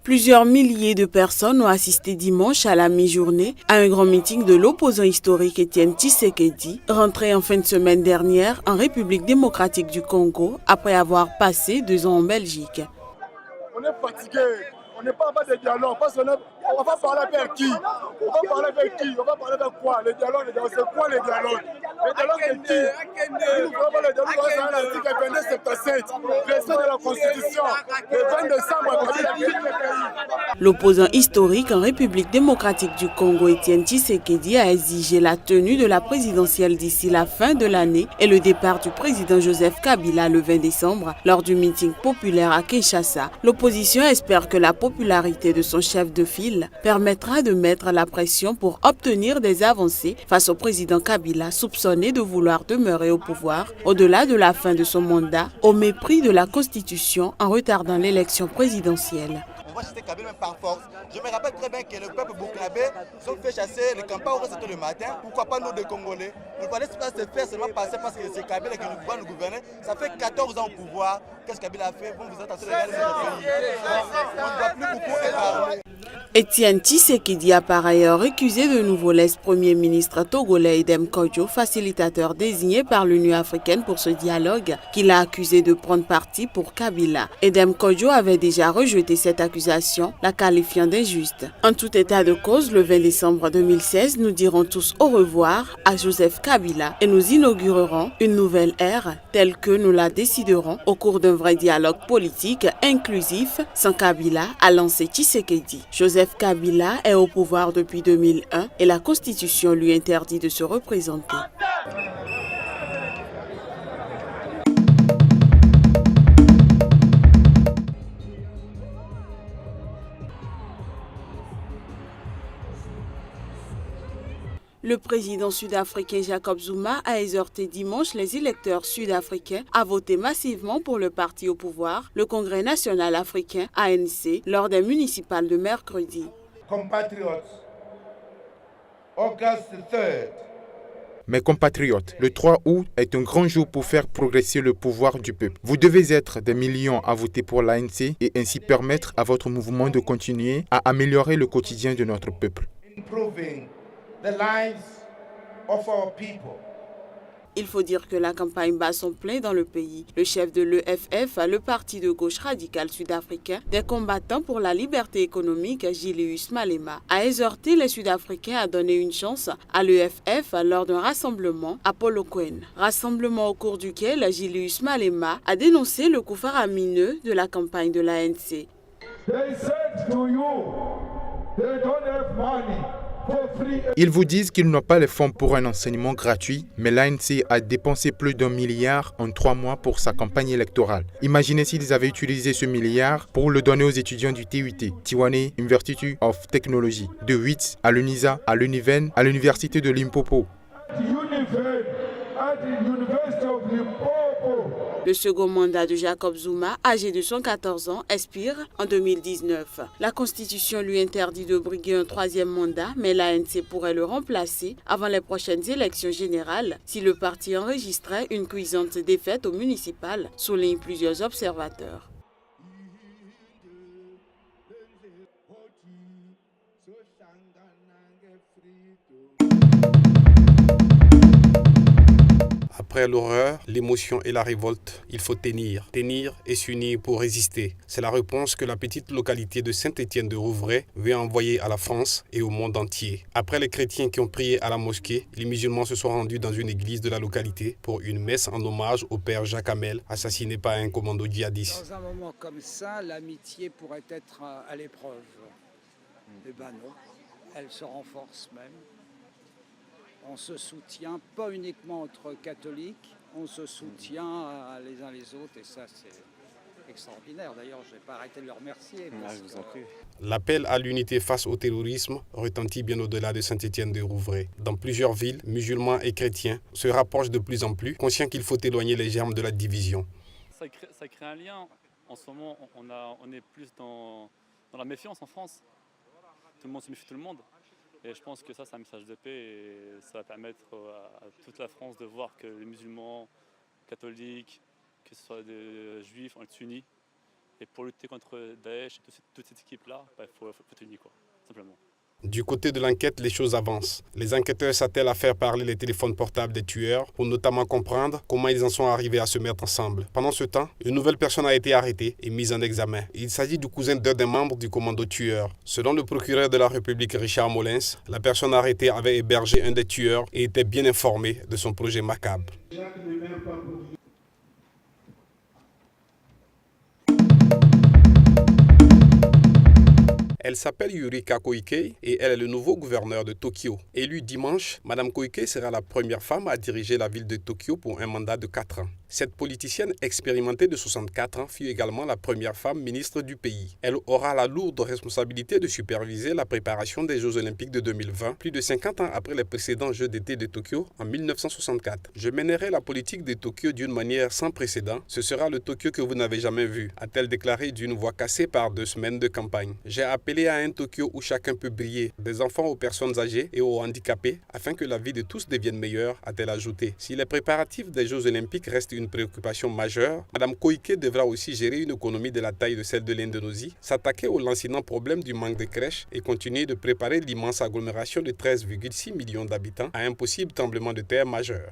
Plusieurs milliers de personnes ont assisté dimanche à la mi-journée à un grand meeting de l'opposant historique Étienne Tshisekedi, rentré en fin de semaine dernière en République démocratique du Congo après avoir passé 2 ans en Belgique. On est fatigué, on n'est pas en bas de dialogue parce qu'on on va parler avec qui? On va parler avec qui? On va parler avec quoi? Les dialogues, c'est quoi les dialogues? Les dialogues de qui? Nous vraiment les dialogues, c'est un article 2277, respect de la Constitution, le 20 décembre, L'opposant historique en République démocratique du Congo, Étienne Tshisekedi, a exigé la tenue de la présidentielle d'ici la fin de l'année et le départ du président Joseph Kabila le 20 décembre lors du meeting populaire à Kinshasa. L'opposition espère que la popularité de son chef de file permettra de mettre la pression pour obtenir des avancées face au président Kabila, soupçonné de vouloir demeurer au pouvoir au-delà de la fin de son mandat, au mépris de la Constitution en retardant l'élection présidentielle. Chasser Kabila par force. Je me rappelle très bien que le peuple burkinabé sont fait chasser le campagne au reste le matin. Pourquoi pas nous, des Congolais? Il ne fallait pas se faire seulement passer parce que c'est Kabila qui nous gouverner. Ça fait 14 ans au pouvoir. Qu'est-ce que Kabila a fait? Bon, vous êtes en train de regarder notre pays. On ne doit plus beaucoup parler. Étienne Tshisekedi a par ailleurs accusé de nouveau l'ex-premier ministre togolais Edem Kodjo, facilitateur désigné par l'Union africaine pour ce dialogue, qu'il a accusé de prendre parti pour Kabila. Edem Kodjo avait déjà rejeté cette accusation, la qualifiant d'injuste. En tout état de cause, le 20 décembre 2016, nous dirons tous au revoir à Joseph Kabila et nous inaugurerons une nouvelle ère telle que nous la déciderons au cours d'un vrai dialogue politique inclusif sans Kabila, a lancé Tshisekedi. Joseph Kabila est au pouvoir depuis 2001 et la Constitution lui interdit de se représenter. Le président sud-africain Jacob Zuma a exhorté dimanche les électeurs sud-africains à voter massivement pour le parti au pouvoir, le Congrès national africain ANC, lors des municipales de mercredi. Mes compatriotes, le 3 août est un grand jour pour faire progresser le pouvoir du peuple. Vous devez être des millions à voter pour l'ANC et ainsi permettre à votre mouvement de continuer à améliorer le quotidien de notre peuple. Il faut dire que la campagne bat son plein dans le pays. Le chef de l'EFF, le parti de gauche radical sud-africain des combattants pour la liberté économique, Julius Malema, a exhorté les Sud-Africains à donner une chance à l'EFF lors d'un rassemblement à Polokwane. Rassemblement au cours duquel Julius Malema a dénoncé le coup faramineux de la campagne de l'ANC. Ils vous disent qu'ils n'ont pas les fonds pour un enseignement gratuit, mais l'ANC a dépensé plus d'1 milliard en 3 mois pour sa campagne électorale. Imaginez s'ils avaient utilisé ce milliard pour le donner aux étudiants du TUT, Tshwane University of Technology, de Wits, à l'UNISA, à l'Univen, à l'Université de Limpopo. Le second mandat de Jacob Zuma, âgé de 114 ans, expire en 2019. La Constitution lui interdit de briguer un 3e mandat, mais l'ANC pourrait le remplacer avant les prochaines élections générales si le parti enregistrait une cuisante défaite aux municipales, soulignent plusieurs observateurs. Après l'horreur, l'émotion et la révolte, il faut tenir et s'unir pour résister. C'est la réponse que la petite localité de Saint-Étienne de Rouvray veut envoyer à la France et au monde entier. Après les chrétiens qui ont prié à la mosquée, les musulmans se sont rendus dans une église de la localité pour une messe en hommage au père Jacques Hamel, assassiné par un commando djihadiste. Dans un moment comme ça, l'amitié pourrait être à l'épreuve. Eh ben non, elle se renforce même. On se soutient, pas uniquement entre catholiques, on se soutient les uns les autres et ça c'est extraordinaire. D'ailleurs, je ne vais pas arrêter de le remercier. L'appel à l'unité face au terrorisme retentit bien au-delà de Saint-Étienne de Rouvray. Dans plusieurs villes, musulmans et chrétiens se rapprochent de plus en plus, conscients qu'il faut éloigner les germes de la division. Ça crée un lien. En ce moment, on est plus dans la méfiance en France. Tout le monde se méfie de tout le monde. Et je pense que ça, c'est un message de paix et ça va permettre à toute la France de voir que les musulmans, catholiques, que ce soit des juifs, on est unis Et pour lutter contre Daesh et toute cette équipe-là, il faut tenir, quoi, simplement. Du côté de l'enquête, les choses avancent. Les enquêteurs s'attellent à faire parler les téléphones portables des tueurs pour notamment comprendre comment ils en sont arrivés à se mettre ensemble. Pendant ce temps, une nouvelle personne a été arrêtée et mise en examen. Il s'agit du cousin d'un des membres du commando tueur. Selon le procureur de la République Richard Molins, la personne arrêtée avait hébergé un des tueurs et était bien informée de son projet macabre. Elle s'appelle Yurika Koike et elle est le nouveau gouverneur de Tokyo. Élue dimanche, Mme Koike sera la première femme à diriger la ville de Tokyo pour un mandat de 4 ans. Cette politicienne expérimentée de 64 ans fut également la première femme ministre du pays. Elle aura la lourde responsabilité de superviser la préparation des Jeux Olympiques de 2020, plus de 50 ans après les précédents Jeux d'été de Tokyo en 1964. Je mènerai la politique de Tokyo d'une manière sans précédent. Ce sera le Tokyo que vous n'avez jamais vu, a-t-elle déclaré d'une voix cassée par 2 semaines de campagne. J'ai appelé à un Tokyo où chacun peut briller, des enfants aux personnes âgées et aux handicapés, afin que la vie de tous devienne meilleure, a-t-elle ajouté. Si les préparatifs des Jeux Olympiques restent une préoccupation majeure, Mme Koike devra aussi gérer une économie de la taille de celle de l'Indonésie, s'attaquer au lancinant problème du manque de crèches et continuer de préparer l'immense agglomération de 13,6 millions d'habitants à un possible tremblement de terre majeur.